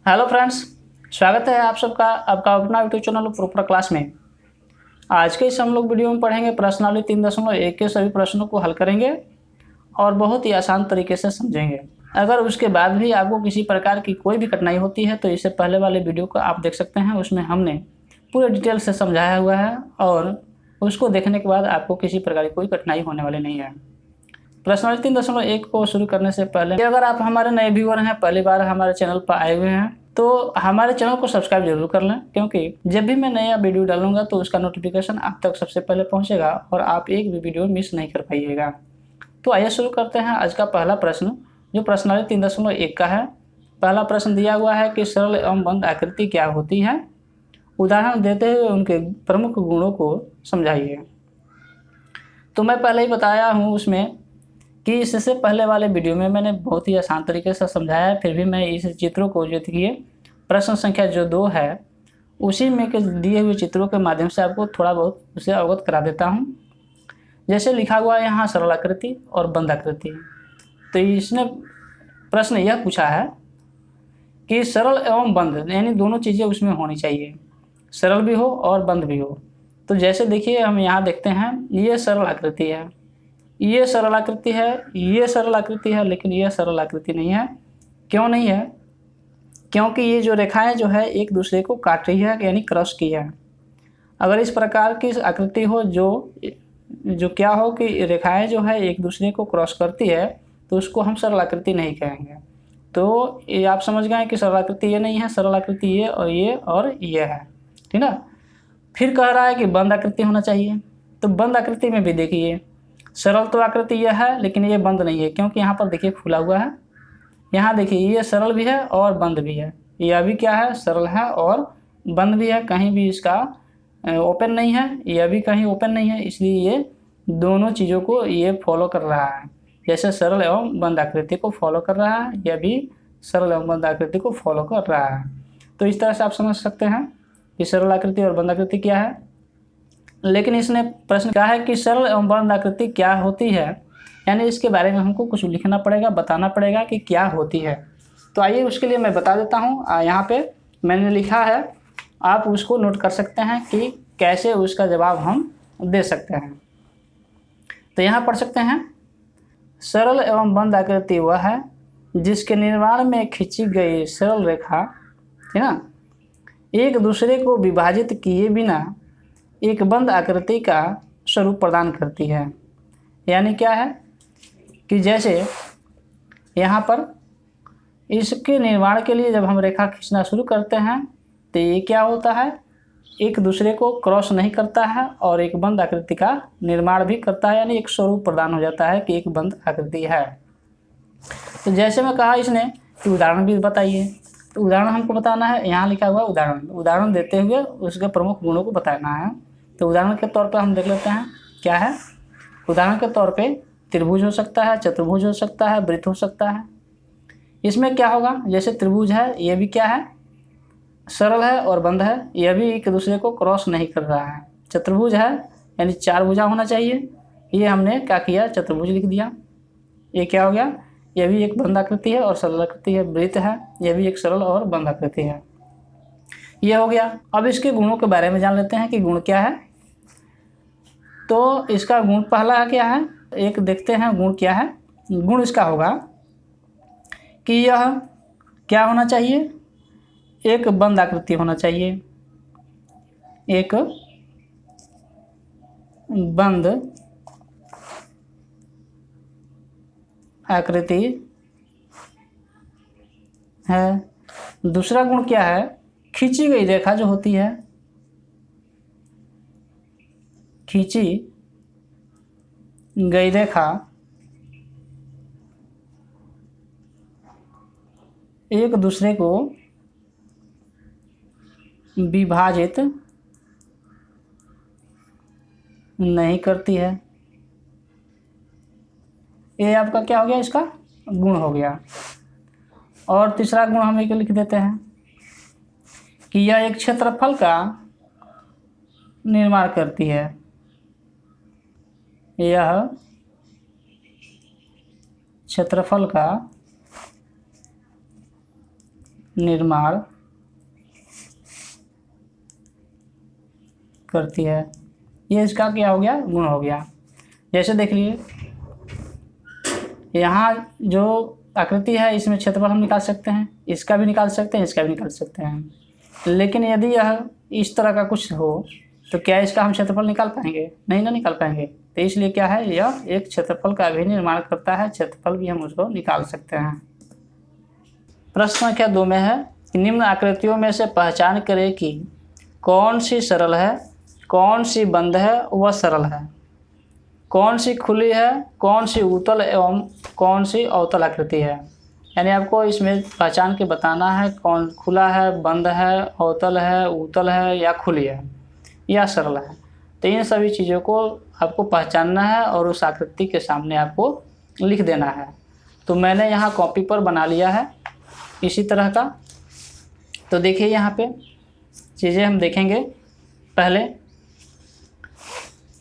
Hello friends, स्वागत है आप सबका आपका अपना यूट्यूब चैनल प्रोपर क्लास में। आज के इस हम लोग वीडियो में पढ़ेंगे प्रश्नावली 3.1 के सभी प्रश्नों को हल करेंगे और बहुत ही आसान तरीके से समझेंगे। अगर उसके बाद भी आपको किसी प्रकार की कोई भी कठिनाई होती है तो इससे पहले वाले वीडियो को आप देख सकते हैं, उसमें हमने पूरे डिटेल से समझाया हुआ है और उसको देखने के बाद आपको किसी प्रकार की कोई कठिनाई होने वाली नहीं है। प्रश्नावली 3.1 को शुरू करने से पहले अगर आप हमारे नए व्यूअर हैं, पहली बार हमारे चैनल पर आए हुए हैं, तो हमारे चैनल को सब्सक्राइब जरूर कर लें, क्योंकि जब भी मैं नया वीडियो डालूंगा तो उसका नोटिफिकेशन आप तक सबसे पहले पहुंचेगा और आप एक भी वीडियो मिस नहीं कर पाइएगा। तो आइए शुरू करते हैं आज का पहला प्रश्न, जो प्रश्नावली 3.1 का है। पहला प्रश्न दिया हुआ है कि सरल एवं बंद आकृति क्या होती है, उदाहरण देते हुए उनके प्रमुख गुणों को समझाइए। तो मैं पहले ही बताया हूँ उसमें कि इससे पहले वाले वीडियो में मैंने बहुत ही आसान तरीके से समझाया है, फिर भी मैं इस चित्रों को जो देखिए प्रश्न संख्या जो 2 है उसी में के दिए हुए चित्रों के माध्यम से आपको थोड़ा बहुत उसे अवगत करा देता हूँ। जैसे लिखा हुआ है यहाँ सरल आकृति और बंद आकृति। तो इसने प्रश्न यह पूछा है कि सरल एवं बंद यानी दोनों चीज़ें उसमें होनी चाहिए, सरल भी हो और बंद भी हो। तो जैसे देखिए हम यहाँ देखते हैं, ये सरल आकृति है, ये सरल आकृति है, ये सरल आकृति है, लेकिन ये सरल आकृति नहीं है। क्यों नहीं है? क्योंकि ये जो रेखाएं जो है एक दूसरे को काट रही है, यानी क्रॉस की है। अगर इस प्रकार की आकृति हो जो क्या हो कि रेखाएं जो है एक दूसरे को क्रॉस करती है, तो उसको हम सरल आकृति नहीं कहेंगे। तो ये आप समझ गए कि सरल आकृति ये नहीं है, सरल आकृति ये और ये है, ठीक ना। फिर कह रहा है कि बंद आकृति होना चाहिए। तो बंद आकृति में भी देखिए सरल तो आकृति यह है, लेकिन ये बंद नहीं है, क्योंकि यहाँ पर देखिए खुला हुआ है। यहाँ देखिए ये सरल भी है और बंद भी है, यह भी क्या है, सरल है और बंद भी है, कहीं भी इसका ओपन नहीं है, यह भी कहीं ओपन नहीं है, इसलिए ये दोनों चीज़ों को ये फॉलो कर रहा है। जैसे सरल एवं बंद आकृति को फॉलो कर रहा है, यह भी सरल एवं बंद आकृति को फॉलो कर रहा है। तो इस तरह से आप समझ सकते हैं कि सरल आकृति और बंद आकृति क्या है। लेकिन इसने प्रश्न कहा है कि सरल एवं बंद आकृति क्या होती है, यानी इसके बारे में हमको कुछ लिखना पड़ेगा, बताना पड़ेगा कि क्या होती है। तो आइए उसके लिए मैं बता देता हूँ। यहाँ पे मैंने लिखा है, आप उसको नोट कर सकते हैं कि कैसे उसका जवाब हम दे सकते हैं। तो यहाँ पढ़ सकते हैं, सरल एवं बंद आकृति वह है जिसके निर्माण में खींची गई सरल रेखा, है ना, एक दूसरे को विभाजित किए बिना एक बंद आकृति का स्वरूप प्रदान करती है। यानी क्या है कि जैसे यहाँ पर इसके निर्माण के लिए जब हम रेखा खींचना शुरू करते हैं तो ये क्या होता है, एक दूसरे को क्रॉस नहीं करता है और एक बंद आकृति का निर्माण भी करता है, यानी एक स्वरूप प्रदान हो जाता है कि एक बंद आकृति है। तो जैसे मैं कहा इसने कि उदाहरण भी बताइए, तो उदाहरण हमको बताना है। यहाँ लिखा हुआ उदाहरण देते हुए उसके प्रमुख गुणों को बताना है। तो उदाहरण के तौर पर हम देख लेते हैं क्या है। उदाहरण के तौर पे त्रिभुज हो सकता है, चतुर्भुज हो सकता है, वृत्त हो सकता है। इसमें क्या होगा, जैसे त्रिभुज है, ये भी क्या है, सरल है और बंद है, यह भी एक दूसरे को क्रॉस नहीं कर रहा है। चतुर्भुज है यानी 4 भुजा होना चाहिए, ये हमने क्या किया, चतुर्भुज लिख दिया। ये क्या हो गया, यह भी एक बंद आकृति है और सरल आकृति है। वृत्त है, यह भी एक सरल और बंद आकृति है। ये हो गया। अब इसके गुणों के बारे में जान लेते हैं कि गुण क्या है। तो इसका गुण पहला क्या है, एक देखते हैं गुण क्या है। गुण इसका होगा कि यह क्या होना चाहिए, एक बंद आकृति होना चाहिए, एक बंद आकृति है। दूसरा गुण क्या है, खींची गई रेखा जो होती है, खींची गई रेखा एक दूसरे को विभाजित नहीं करती है। ये आपका क्या हो गया, इसका गुण हो गया। और तीसरा गुण हम एक लिख देते हैं कि यह एक क्षेत्रफल का निर्माण करती है। यह क्षेत्रफल का निर्माण करती है। ये इसका क्या हो गया, गुण हो गया। जैसे देख लीजिए यहाँ जो आकृति है इसमें क्षेत्रफल हम निकाल सकते हैं, इसका भी निकाल सकते हैं, इसका भी निकाल सकते हैं। लेकिन यदि यह इस तरह का कुछ हो तो क्या इसका हम क्षेत्रफल निकाल पाएंगे? नहीं ना निकाल पाएंगे। तो इसलिए क्या है, यह एक क्षेत्रफल का भी निर्माण करता है, क्षेत्रफल भी हम उसको निकाल सकते हैं। प्रश्न संख्या 2 में है कि निम्न आकृतियों में से पहचान करें कि कौन सी सरल है, कौन सी बंद है व सरल है, कौन सी खुली है, कौन सी उत्तल एवं कौन सी अवतल आकृति है। यानी आपको इसमें पहचान के बताना है कौन खुला है, बंद है, अवतल है, उत्तल है या खुली है या सरल है। तो इन सभी चीज़ों को आपको पहचानना है और उस आकृति के सामने आपको लिख देना है। तो मैंने यहाँ कॉपी पर बना लिया है इसी तरह का। तो देखिए यहाँ पे चीज़ें हम देखेंगे पहले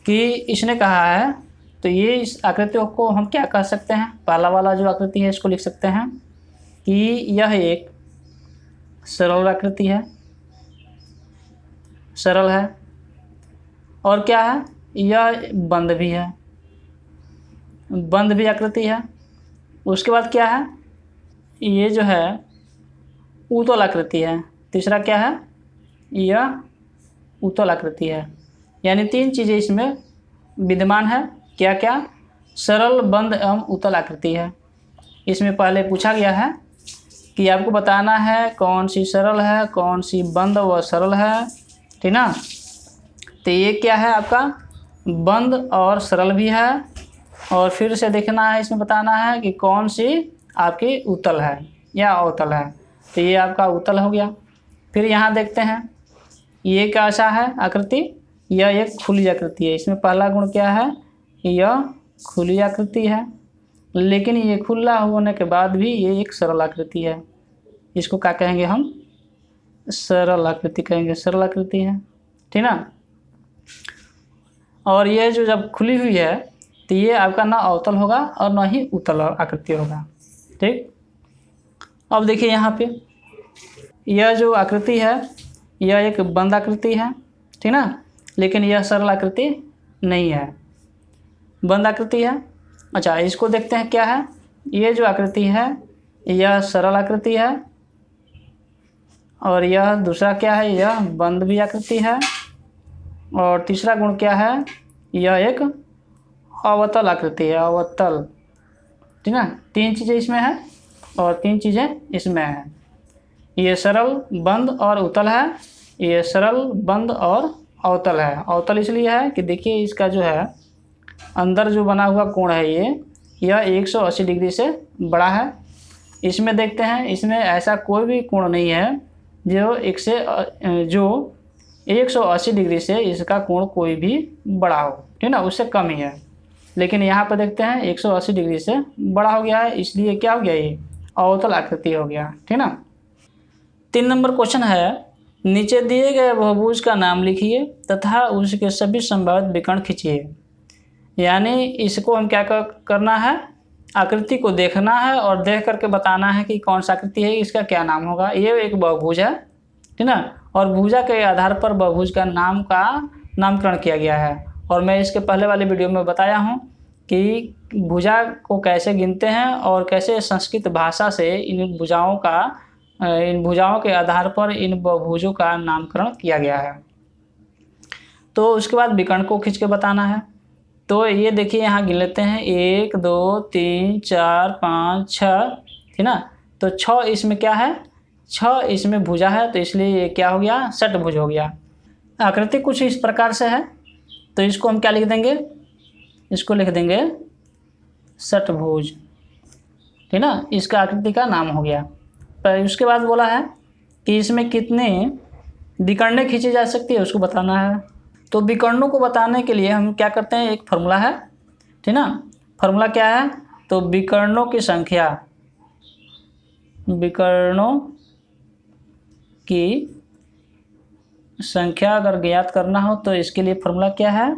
कि इसने कहा है, तो ये इस आकृतियों को हम क्या कह सकते हैं। पहला वाला जो आकृति है इसको लिख सकते हैं कि यह एक सरल आकृति है, सरल है। और क्या है, यह बंद भी है, बंद भी आकृति है। उसके बाद क्या है, ये जो है उत्तल आकृति है। तीसरा क्या है, यह उत्तल आकृति है। यानी 3 चीज़ें इसमें विद्यमान है। क्या क्या, सरल, बंद एवं उत्तल आकृति है। इसमें पहले पूछा गया है कि आपको बताना है कौन सी सरल है, कौन सी बंद व सरल है, ठीक ना। तो ये क्या है आपका, बंद और सरल भी है। और फिर से देखना है, इसमें बताना है कि कौन सी आपकी उत्तल है या अवतल है। तो ये आपका उत्तल हो गया। फिर यहाँ देखते हैं ये कैसा है आकृति, यह एक खुली आकृति है। इसमें पहला गुण क्या है, यह खुली आकृति है। लेकिन ये खुला होने के बाद भी ये एक सरल आकृति है। इसको क्या कहेंगे हम, सरल आकृति कहेंगे, सरल आकृति है, ठीक ना। और ये जो जब खुली हुई है तो ये आपका ना अवतल होगा और ना ही उत्तल आकृति होगा, ठीक। अब देखिए यहाँ पे यह जो आकृति है यह एक बंद आकृति है, ठीक ना। लेकिन यह सरल आकृति नहीं है, बंद आकृति है। अच्छा, इसको देखते हैं क्या है। ये जो आकृति है यह सरल आकृति है और यह दूसरा क्या है, यह बंद भी आकृति है। और तीसरा गुण क्या है, यह एक अवतल आकृति है, अवतल, ठीक ना। 3 चीज़ें इसमें है और 3 चीज़ें इसमें है। ये सरल, बंद और उत्तल है। ये सरल, बंद और अवतल है। अवतल इसलिए है कि देखिए इसका जो है अंदर जो बना हुआ कोण है यह 180 डिग्री से बड़ा है। इसमें देखते हैं, इसमें ऐसा कोई भी कोण नहीं है जो 180 डिग्री से इसका कोण कोई भी बड़ा हो, ठीक ना, उससे कम ही है। लेकिन यहाँ पर देखते हैं 180 डिग्री से बड़ा हो गया है, इसलिए क्या हो गया, ये अवतल आकृति हो गया, ठीक ना। 3 नंबर क्वेश्चन है, नीचे दिए गए बहुभुज का नाम लिखिए तथा उसके सभी संभावित विकर्ण खींचिए। यानी इसको हम क्या करना है, आकृति को देखना है और देख करके बताना है कि कौन सा आकृति है, इसका क्या नाम होगा। ये एक बहुभुज है, ठीक ना। और भुजा के आधार पर बहुभुज का नामकरण किया गया है। और मैं इसके पहले वाले वीडियो में बताया हूँ कि भुजा को कैसे गिनते हैं और कैसे संस्कृत भाषा से इन भुजाओं के आधार पर इन बहुभुजों का नामकरण किया गया है। तो उसके बाद विकर्ण को खींच के बताना है। तो ये देखिए यहाँ गिन लेते हैं, 1 2 3 4 5 6, ठीक ना। तो 6 इसमें क्या है, 6 इसमें भुजा है, तो इसलिए ये क्या हो गया, षटभुज हो गया। आकृति कुछ इस प्रकार से है, तो इसको हम क्या लिख देंगे, इसको लिख देंगे षटभुज, ठीक ना। इसका आकृति का नाम हो गया। पर उसके बाद बोला है कि इसमें कितने विकर्णें खींची जा सकती है, उसको बताना है। तो विकर्णों को बताने के लिए हम क्या करते हैं, एक फार्मूला है, ठीक ना। फार्मूला क्या है, तो विकर्णों की संख्या, विकर्णों की संख्या अगर ज्ञात करना हो तो इसके लिए फार्मूला क्या है,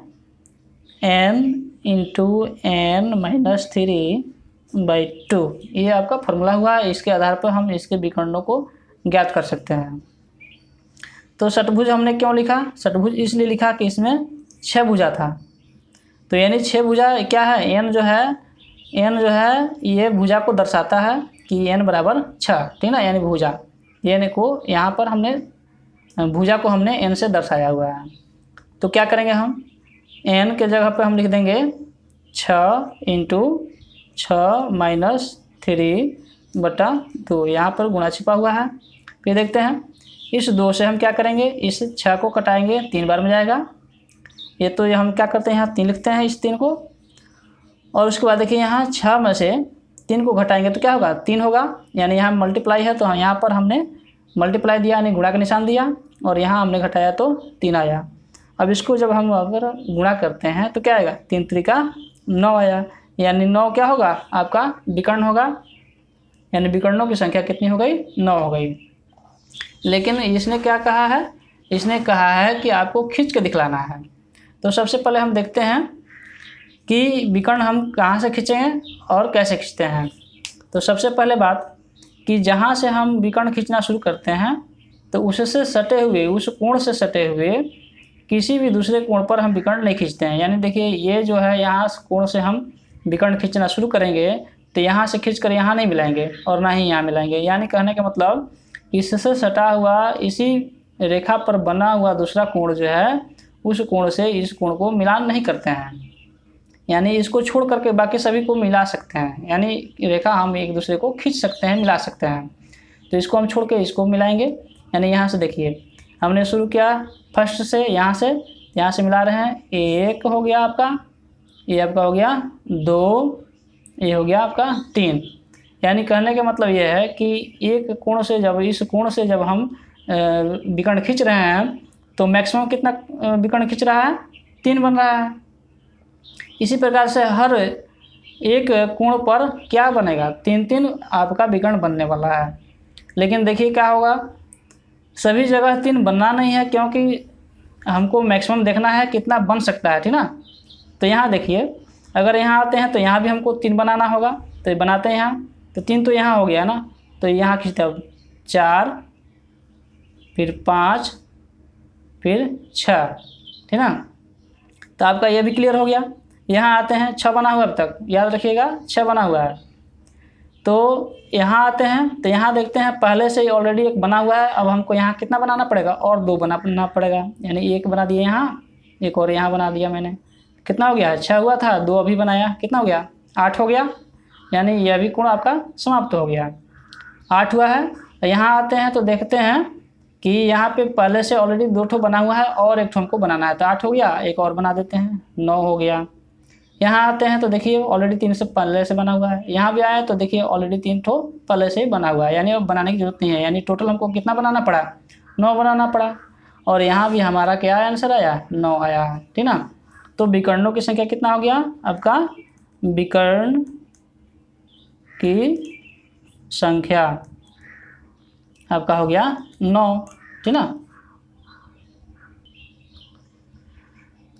n × n - 3/2। ये आपका फार्मूला हुआ है। इसके आधार पर हम इसके विकर्णों को ज्ञात कर सकते हैं। तो षटभुज हमने क्यों लिखा? षटभुज इसलिए लिखा कि इसमें 6 भुजा था। तो यानी 6 भुजा क्या है, एन जो है ये भुजा को दर्शाता है कि एन बराबर 6, ठीक ना। यानी भुजा एन को यहाँ पर हमने भुजा को हमने एन से दर्शाया हुआ है। तो क्या करेंगे हम, एन के जगह पे हम लिख देंगे 6 × 6 - 3/2। यहाँ पर गुणा छिपा हुआ है। फिर देखते हैं इस 2 से हम क्या करेंगे, इस 6 को कटाएंगे, 3 बार में जाएगा। ये तो हम क्या करते हैं, यहाँ 3 लिखते हैं इस 3 को। और उसके बाद देखिए यहाँ 6 में से 3 को घटाएंगे तो क्या होगा, 3 होगा। यानी यहाँ मल्टीप्लाई है तो यहाँ पर हमने मल्टीप्लाई दिया यानी गुणा का निशान दिया, और यहाँ हमने घटाया तो 3 आया। अब इसको जब हम अगर गुणा करते हैं तो क्या आएगा, 3 × 3 = 9 आया। यानी 9 क्या होगा, आपका विकर्ण होगा। यानी विकर्णों की संख्या कितनी हो गई, 9 हो गई। लेकिन इसने क्या कहा है, इसने कहा है कि आपको खींच के दिखलाना है। तो सबसे पहले हम देखते हैं कि विकर्ण हम कहाँ से खींचेंगे और कैसे खींचते हैं। तो सबसे पहले बात कि जहाँ से हम विकर्ण खींचना शुरू करते हैं तो उससे सटे हुए, उस कोण से सटे हुए किसी भी दूसरे कोण पर हम विकर्ण नहीं खींचते हैं। यानी देखिए ये जो है, यहाँ कोण से हम विकर्ण खींचना शुरू करेंगे तो यहाँ से खींचकर यहाँ नहीं मिलाएंगे और ना ही यहाँ मिलाएंगे। यानी कहने का मतलब इससे सटा हुआ, इसी रेखा पर बना हुआ दूसरा कोण जो है, उस कोण से इस कोण को मिलान नहीं करते हैं। यानी इसको छोड़ करके बाकी सभी को मिला सकते हैं। यानी रेखा हम एक दूसरे को खींच सकते हैं, मिला सकते हैं। तो इसको हम छोड़ के इसको मिलाएंगे। यानी यहाँ से देखिए हमने शुरू किया फर्स्ट से, यहाँ से मिला रहे हैं। 1 हो गया आपका, ये आपका हो गया 2, ये हो गया आपका 3। यानी कहने का मतलब ये है कि एक कोण से जब, इस कोण से जब हम विकर्ण खींच रहे हैं तो मैक्सिमम कितना विकर्ण खींच रहा है, 3 बन रहा है। इसी प्रकार से हर एक कोण पर क्या बनेगा, 3 आपका विकर्ण बनने वाला है। लेकिन देखिए क्या होगा, सभी जगह 3 बनना नहीं है, क्योंकि हमको मैक्सिमम देखना है कितना बन सकता है, ठीक ना। तो यहाँ देखिए अगर यहाँ आते हैं तो यहाँ भी हमको 3 बनाना होगा। तो बनाते हैं यहाँ, तो 3 तो यहाँ हो गया ना। तो यहाँ खींचते हैं 4, फिर 5, फिर 6, ठीक ना। तो आपका ये भी क्लियर हो गया। यहाँ आते हैं 6 बना हुआ, अब तक याद रखिएगा 6 बना हुआ है। तो यहाँ आते हैं तो यहाँ देखते हैं पहले से ही ऑलरेडी 1 बना हुआ है। अब हमको यहाँ कितना बनाना पड़ेगा, और 2 बनाना पड़ेगा। यानी 1 बना दिया यहाँ, एक और यहाँ बना दिया मैंने। कितना हो गया, 6 हुआ था, 2 अभी बनाया, कितना हो गया, 8 हो गया। यानी यह भी कोण आपका समाप्त हो गया, 8 हुआ है। यहाँ आते हैं तो देखते हैं कि यहाँ पे पहले से ऑलरेडी 2 ठो बना हुआ है और 1 ठो हमको बनाना है। तो 8 हो गया, एक और बना देते हैं, 9 हो गया। यहाँ आते हैं तो देखिए ऑलरेडी 3 से पहले से बना हुआ है। यहाँ भी आए तो देखिए ऑलरेडी 3 ठो पहले से ही बना हुआ है। यानी अब बनाने की जरूरत नहीं है। यानी टोटल हमको कितना बनाना पड़ा, 9 बनाना पड़ा। और यहाँ भी हमारा क्या आंसर आया, 9 आया, ठीक ना। तो विकर्णों की संख्या कितना हो गया आपका, विकर्ण की संख्या आपका हो गया 9, ठीक ना।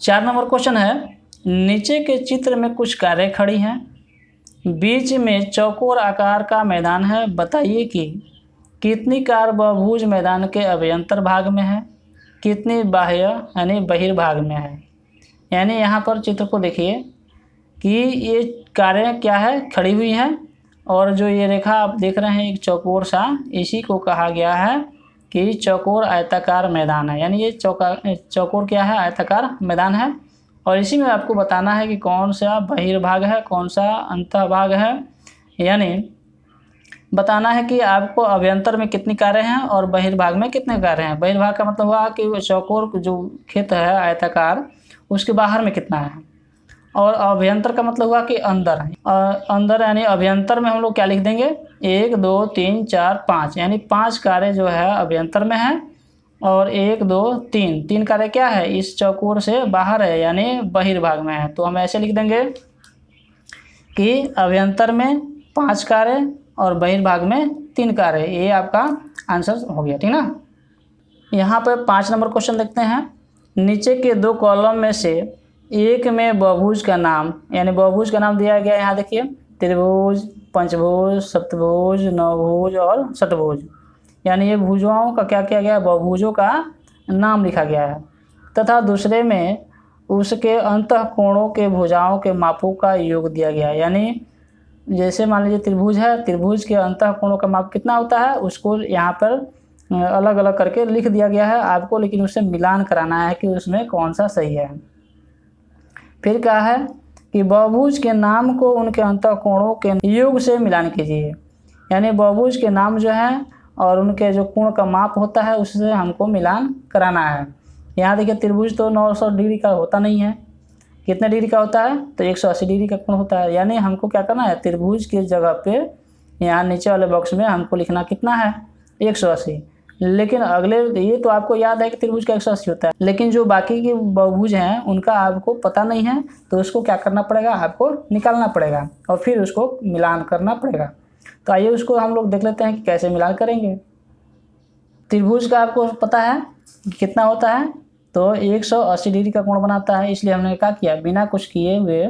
4 नंबर क्वेश्चन है, नीचे के चित्र में कुछ कारें खड़ी हैं, बीच में चौकोर आकार का मैदान है। बताइए कि कितनी कार बहुभुज मैदान के अभ्यंतर भाग में है, कितनी बाह्य यानी बहिर्भाग में है। यानी यहाँ पर चित्र को देखिए कि ये कारें क्या है, खड़ी हुई हैं, और जो ये रेखा आप देख रहे हैं एक चौकोर सा, इसी को कहा गया है कि चौकोर आयताकार मैदान है। यानी ये चौकोर क्या है, आयताकार मैदान है। और इसी में आपको बताना है कि कौन सा बहिर्भाग है, कौन सा अंतःभाग है। यानी बताना है कि आपको अभ्यंतर में कितनी कारें हैं और बहिर्भाग में कितने कारें हैं। बहिर्भाग का मतलब हुआ कि चौकोर जो क्षेत्र है आयताकार, उसके बाहर में कितना है। और अभ्यंतर का मतलब हुआ कि अंदर है। अंदर यानी अभ्यंतर में हम लोग क्या लिख देंगे, 1 2 3 4 5, यानी 5 कारें जो है अभ्यंतर में है। और 1 2 3 कारें क्या है, इस चौकोर से बाहर है, यानी बहिर्भाग में है। तो हम ऐसे लिख देंगे कि अभ्यंतर में 5 कारें और बहिर्भाग में 3 कारें। ये आपका आंसर हो गया, ठीक ना। यहाँ पर 5 नंबर क्वेश्चन देखते हैं, नीचे के 2 कॉलम में से एक में बहुभुज का नाम, यानी बहुभुज का नाम दिया गया है। यहाँ देखिए त्रिभुज, पंचभुज, सप्तभुज, नवभुज और षटभुज। यानी ये भुजाओं का क्या किया गया, बहुभुजों का नाम लिखा गया है। तथा दूसरे में उसके अंतःकोणों के भुजाओं के मापों का योग दिया गया है। यानी जैसे मान लीजिए त्रिभुज है, त्रिभुज के अंतःकोणों का माप कितना होता है उसको यहाँ पर अलग अलग करके लिख दिया गया है आपको, लेकिन उससे मिलान कराना है कि उसमें कौन सा सही है। फिर क्या है कि बहुभुज के नाम को उनके अंतःकोणों के योग से मिलान कीजिए। यानी बहुभुज के नाम जो है और उनके जो कोण का माप होता है उससे हमको मिलान कराना है। यहाँ देखिए त्रिभुज तो 900 डिग्री का होता नहीं है, कितने डिग्री का होता है, तो 180 डिग्री का कोण होता है। यानी हमको क्या करना है, त्रिभुज की जगह पे यहाँ नीचे वाले बॉक्स में हमको लिखना कितना है, 180। लेकिन अगले, ये तो आपको याद है कि त्रिभुज का 180 होता है, लेकिन जो बाकी के बहुभुज हैं उनका आपको पता नहीं है, तो उसको क्या करना पड़ेगा, आपको निकालना पड़ेगा और फिर उसको मिलान करना पड़ेगा। तो आइए उसको हम लोग देख लेते हैं कि कैसे मिलान करेंगे। त्रिभुज का आपको पता है कितना होता है, तो 180 डिग्री का कोण बनाता है, इसलिए हमने क्या किया, बिना कुछ किए हुए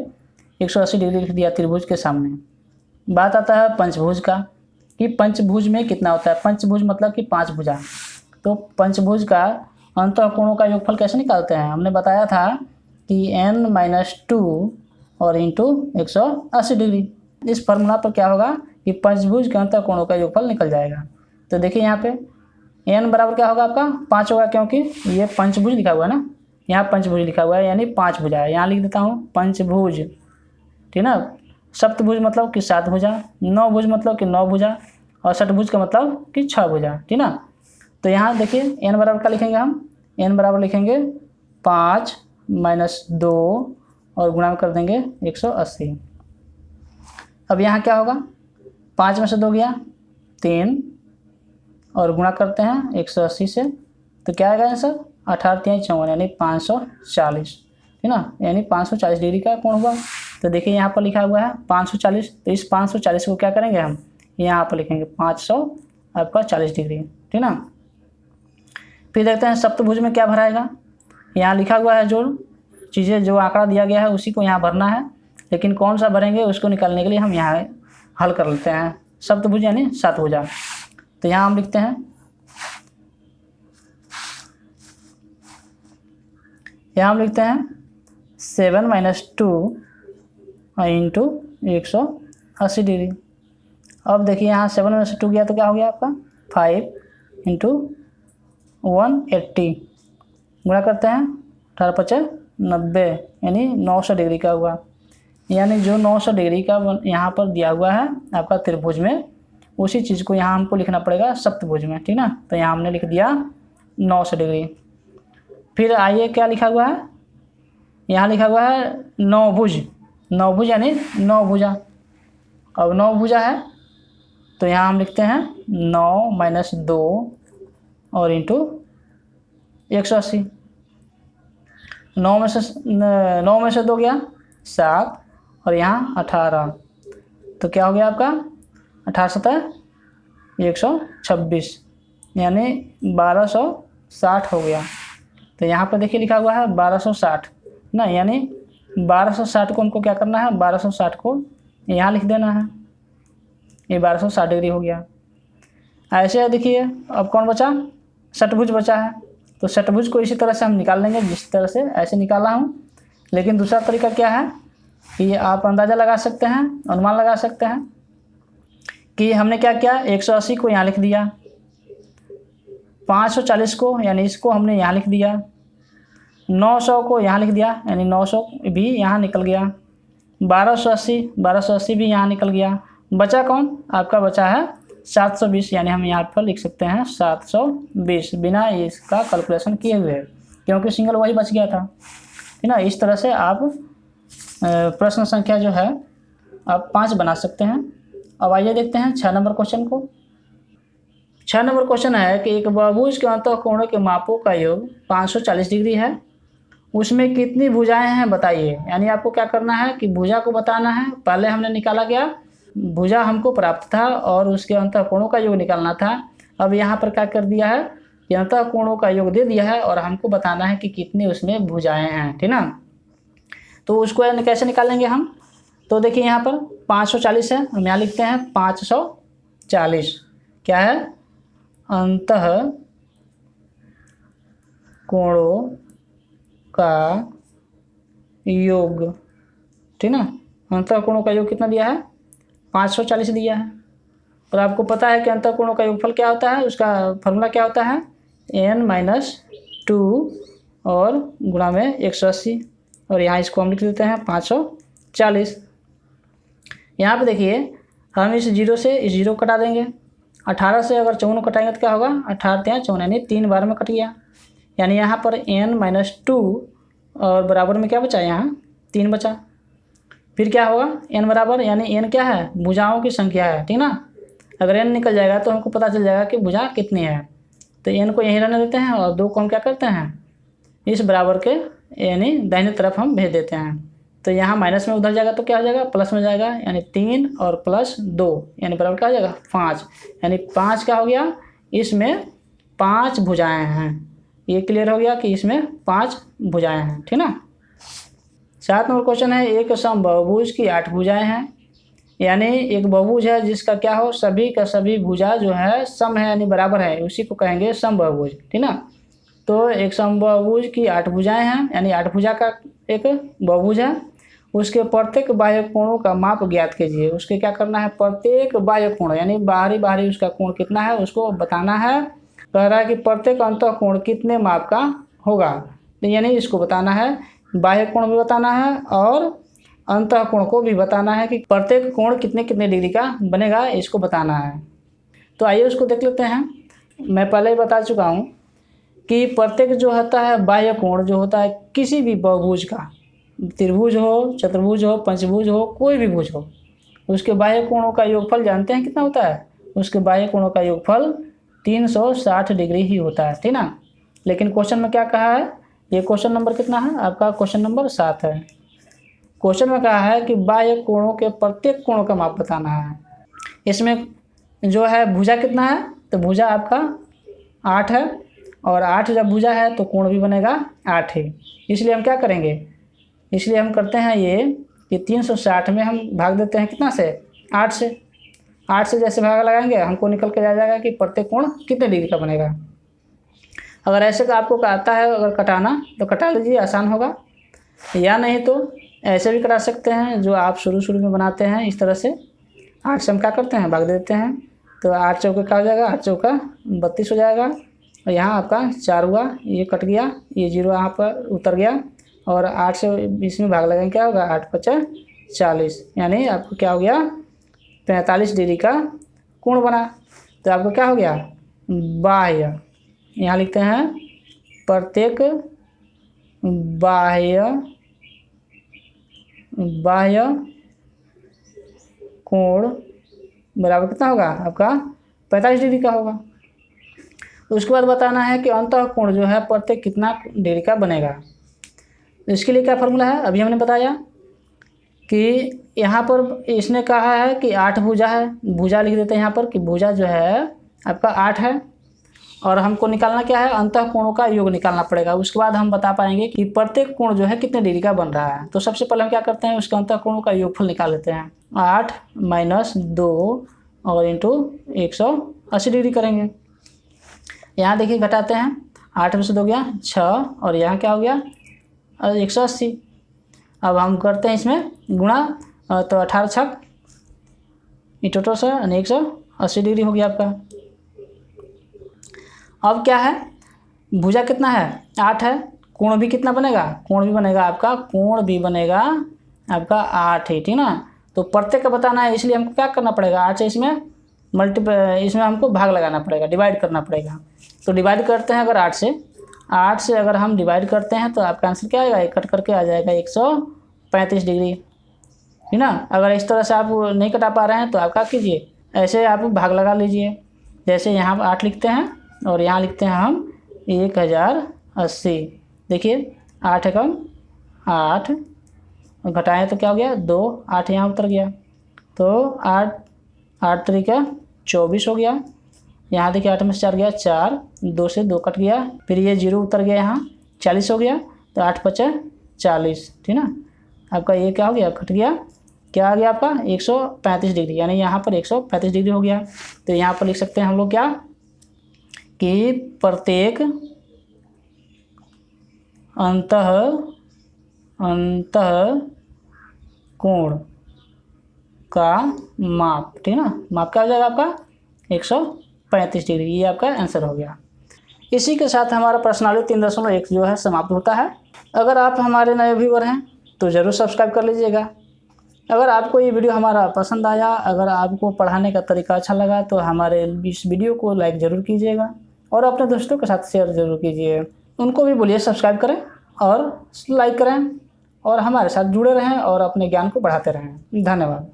180 डिग्री लिख दिया त्रिभुज के सामने। बात आता है पंचभुज का कि पंचभुज में कितना होता है। पंचभुज मतलब कि 5 भुजा। तो पंचभुज का अंतःकोणों का योगफल कैसे निकालते हैं, हमने बताया था कि n-2 और इंटू 180 डिग्री। इस फार्मूला पर क्या होगा कि पंचभुज के अंतःकोणों का योगफल निकल जाएगा। तो देखिए यहाँ पे n बराबर क्या होगा आपका 5 होगा, क्योंकि ये पंचभुज लिखा हुआ है ना, यहाँ पंचभुज लिखा हुआ है यानी 5 भुजा है। यहाँ लिख देता हूँ पंचभुज, ठीक ना। सप्तभुज मतलब कि 7 भुजा, नवभुज मतलब कि 9 भुजा और षटभुज का मतलब कि 6 भुजा, ठीक ना। तो यहाँ देखिए n बराबर क्या लिखेंगे हम, n बराबर लिखेंगे 5 - 2 और गुणा कर देंगे 180। अब यहाँ क्या होगा, 5 में से 2 गया 3 और गुणा करते हैं 180 से, तो क्या आएगा आंसर, 18 × 54 यानी 540, है ना। यानी 540 डिग्री का कोण हुआ। तो देखिए यहाँ पर लिखा हुआ है 540, तो इस 540 को क्या करेंगे हम, यहाँ पर लिखेंगे 540 डिग्री, ठीक ना। फिर देखते हैं सप्तभुज में क्या भराएगा। यहाँ लिखा हुआ है जो चीज़ें, जो आंकड़ा दिया गया है उसी को यहाँ भरना है, लेकिन कौन सा भरेंगे उसको निकालने के लिए हम यहाँ हल कर लेते हैं। सप्तभुज यानी 7 भुजा। तो यहाँ हम लिखते हैं, यहाँ हम लिखते हैं 7 - 2 इंटू 180 डिग्री। अब देखिए यहाँ 7 में से 2 गया तो क्या हो गया आपका 5 इंटू 180, गुणा करते हैं 18 × 90 यानी 900 डिग्री का हुआ। यानी जो 900 डिग्री का यहाँ पर दिया हुआ है आपका त्रिभुज में, उसी चीज़ को यहाँ हमको लिखना पड़ेगा सप्तभुज में, ठीक ना। तो यहाँ हमने लिख दिया 900 डिग्री। फिर आइए क्या लिखा हुआ है, यहाँ लिखा हुआ है नवभुज। नवभुज यानी 9 भुजा। अब 9 भुजा है तो यहाँ हम लिखते हैं 9 - 2 और इंटू 180। 9 में से 2 गया 7 और यहाँ 18, तो क्या हो गया आपका 18 × 126 यानी 1260 हो गया। तो यहाँ पर देखिए लिखा हुआ है 1260 ना, यानी 1260 को हमको क्या करना है, 1260 को यहाँ लिख देना है, ये 1260 डिग्री हो गया। ऐसे देखिए अब कौन बचा, षटभुज बचा है। तो षटभुज को इसी तरह से हम निकाल लेंगे जिस तरह से ऐसे निकाला हूँ। लेकिन दूसरा तरीका क्या है कि आप अंदाज़ा लगा सकते हैं, अनुमान लगा सकते हैं कि हमने क्या किया, 180 को यहाँ लिख दिया, 540 को यानी इसको हमने यहाँ लिख दिया, 900 को यहाँ लिख दिया यानी 900 भी यहाँ निकल गया, 1280 भी यहाँ निकल गया। बचा कौन, आपका बचा है 720, यानी हम यहाँ पर लिख सकते हैं 720 बिना इसका कैलकुलेशन किए हुए, क्योंकि सिंगल वही बच गया था, है ना। इस तरह से आप प्रश्न संख्या जो है आप 5 बना सकते हैं। अब आइए देखते हैं 6 नंबर क्वेश्चन को। 6 नंबर क्वेश्चन है कि एक बहुभुज के अंतःकोणों के मापों का योग 540 डिग्री है, उसमें कितनी भुजाएं हैं बताइए। यानी आपको क्या करना है कि भुजा को बताना है। पहले हमने निकाला गया, भुजा हमको प्राप्त था और उसके अंतःकोणों का योग निकालना था। अब यहाँ पर क्या कर दिया है कि अंतःकोणों का योग दे दिया है और हमको बताना है कि कितनी उसमें भुजाएं हैं, ठीक ना। तो उसको कैसे निकालेंगे हम, तो देखिए यहाँ पर 540 है, हम यहाँ लिखते हैं 540 क्या है, अंतः कोणों का योग, ठीक ना। अंतः कोणों का योग कितना दिया है? 540 दिया है। और आपको पता है कि अंतः कोणों का योगफल क्या होता है, उसका फॉर्मूला क्या होता है? n-2 और गुणा में 180, और यहाँ इसको हम लिख देते हैं 540। यहाँ पे देखिए हम इस जीरो से इस जीरो कटा देंगे। 18 से अगर 54 कटाएंगे तो क्या होगा? 18 × 54 यानी 3 बार में कट गया। यानी यहाँ पर n-2 और बराबर में क्या बचा? यहाँ 3 बचा। फिर क्या होगा? n बराबर, यानी n क्या है? भुजाओं की संख्या है, ठीक ना। अगर n निकल जाएगा तो हमको पता चल जाएगा कि भुजा कितनी है। तो n को यहीं रहने देते हैं और 2 को हम क्या करते हैं? इस बराबर के यानी दाहिने तरफ हम भेज देते हैं। तो यहाँ माइनस में उधर जाएगा तो क्या हो जाएगा? प्लस में जाएगा, यानी 3 और प्लस 2 यानी बराबर क्या हो जाएगा? 5। यानी 5 क्या हो गया? इसमें 5 भुजाएं हैं। ये क्लियर हो गया कि इसमें 5 भुजाएं हैं, ठीक ना। 7 नंबर क्वेश्चन है, एक समबाहुभुज की 8 भुजाएं हैं। यानी एक बहुभुज है जिसका क्या हो? सभी का सभी भुजा जो है सम है यानी बराबर है, उसी को कहेंगे समबाहुभुज, ठीक ना। तो एक समबाहुभुज की 8 भुजाएं हैं, यानी 8 भुजा का एक बहुभुज है। उसके प्रत्येक बाह्य कोणों का माप ज्ञात कीजिए। उसके क्या करना है? प्रत्येक बाह्य कोण यानी बाहरी उसका कोण कितना है उसको बताना है। कह रहा है कि प्रत्येक अंतः कोण कितने माप का होगा, तो यानी इसको बताना है। बाह्य कोण भी बताना है और अंतः कोण को भी बताना है कि प्रत्येक कोण कितने कितने डिग्री का बनेगा, इसको बताना है। तो आइए उसको देख लेते हैं। मैं पहले ही बता चुका हूँ कि प्रत्येक जो होता है बाह्य कोण जो होता है किसी भी बहुभुज का, त्रिभुज हो, चतुर्भुज हो, पंचभुज हो, कोई भी भुज हो, उसके बाह्य कोणों का योगफल जानते हैं कितना होता है? उसके बाह्य कोणों का योगफल 360 डिग्री ही होता है, ठीक ना। लेकिन क्वेश्चन में क्या कहा है? ये क्वेश्चन नंबर कितना है आपका? क्वेश्चन नंबर 7 है। क्वेश्चन में कहा है कि बाह्य कोणों के प्रत्येक कोणों का माप बताना है। इसमें जो है भुजा कितना है? तो भुजा आपका 8 है, और 8 जब भुजा है तो कोण भी बनेगा 8 ही। इसलिए हम क्या करेंगे? इसलिए हम करते हैं ये कि 360 में हम भाग देते हैं कितना से? 8 से। 8 से जैसे भाग लगाएंगे हमको निकल के जाएगा कि प्रत्येक कोण कितने डिग्री का बनेगा। अगर ऐसे का आपको आता है अगर कटाना तो कटा लीजिए, आसान होगा। या नहीं तो ऐसे भी करा सकते हैं जो आप शुरू में बनाते हैं इस तरह से। 8 से हम क्या करते हैं? भाग देते हैं। तो 8 चौके क्या हो जाएगा? 8 चौका 32 हो जाएगा। और यहाँ आपका 4 हुआ, ये कट गया, ये 0 यहाँ पर उतर गया, और 8 से इसमें भाग लगाएंगे क्या होगा? 8 × 5 = 40, यानी आपको क्या हो गया? 45 डिग्री का कोण बना। तो आपको क्या हो गया? बाह्य, यहाँ लिखते हैं प्रत्येक बाह्य कोण बराबर कितना होगा? आपका 45 डिग्री का होगा। तो उसके बाद बताना है कि अंतः कोण जो है प्रत्येक कितना डिग्री का बनेगा। तो इसके लिए क्या फार्मूला है? अभी हमने बताया कि यहाँ पर इसने कहा है कि 8 भुजा है, भुजा लिख देते हैं यहाँ पर कि भुजा जो है आपका 8 है, और हमको निकालना क्या है? अंतः कोणों का योग निकालना पड़ेगा। उसके बाद हम बता पाएंगे कि प्रत्येक कोण जो है कितने डिग्री का बन रहा है। तो सबसे पहले हम क्या करते हैं? उसका अंतः कोणों का योगफल निकाल लेते हैं। 8 - 2 और इंटू 180 डिग्री करेंगे। यहाँ देखिए घटाते हैं, 8 में से 2 गया 6, और यहाँ क्या हो गया? 180। अब हम करते हैं इसमें गुणा, तो 18 छक टोटल से 180 डिग्री हो गया आपका। अब क्या है? भुजा कितना है? 8 है। कोण भी कितना बनेगा? कोण भी बनेगा आपका 8 ही, ठीक ना। तो प्रत्येक का बताना है, इसलिए हमको क्या करना पड़ेगा? 8 से इसमें इसमें हमको भाग लगाना पड़ेगा, डिवाइड करना पड़ेगा। तो डिवाइड करते हैं अगर 8 से अगर हम डिवाइड करते हैं तो आपका आंसर क्या आएगा? कट करके आ जाएगा 135 डिग्री, ठीक ना। अगर इस तरह से आप नहीं कटा पा रहे हैं तो आप क्या कीजिए? ऐसे आप भाग लगा लीजिए। जैसे यहाँ पर 8 लिखते हैं और यहाँ लिखते हैं हम 1080। देखिए 8 एकम 8 घटाएँ तो क्या हो गया? 2, 8 यहाँ उतर गया, तो 8 तरीका 24 हो गया। यहाँ देखिए 8 में से 4 गया 4, 2 से 2 कट गया, फिर ये 0 उतर गया, यहाँ 40 हो गया, तो 8 × 5 = 40, ठीक ना। आपका ये क्या हो गया? कट गया, क्या आ गया आपका? 135 डिग्री, यानी यहाँ पर 135 डिग्री हो गया। तो यहाँ पर लिख सकते हैं हम लोग क्या? कि प्रत्येक अंतः कोण का माप, ठीक है ना, माप क्या हो जाएगा आपका 135 डिग्री। ये आपका आंसर हो गया। इसी के साथ हमारा प्रश्नावली 3.1 जो है समाप्त होता है। अगर आप हमारे नए व्यूअर हैं तो ज़रूर सब्सक्राइब कर लीजिएगा। अगर आपको ये वीडियो हमारा पसंद आया, अगर आपको पढ़ाने का तरीका अच्छा लगा तो हमारे इस वीडियो को लाइक ज़रूर कीजिएगा और अपने दोस्तों के साथ शेयर ज़रूर कीजिए। उनको भी बोलिए सब्सक्राइब करें और लाइक करें और हमारे साथ जुड़े रहें और अपने ज्ञान को बढ़ाते रहें। धन्यवाद।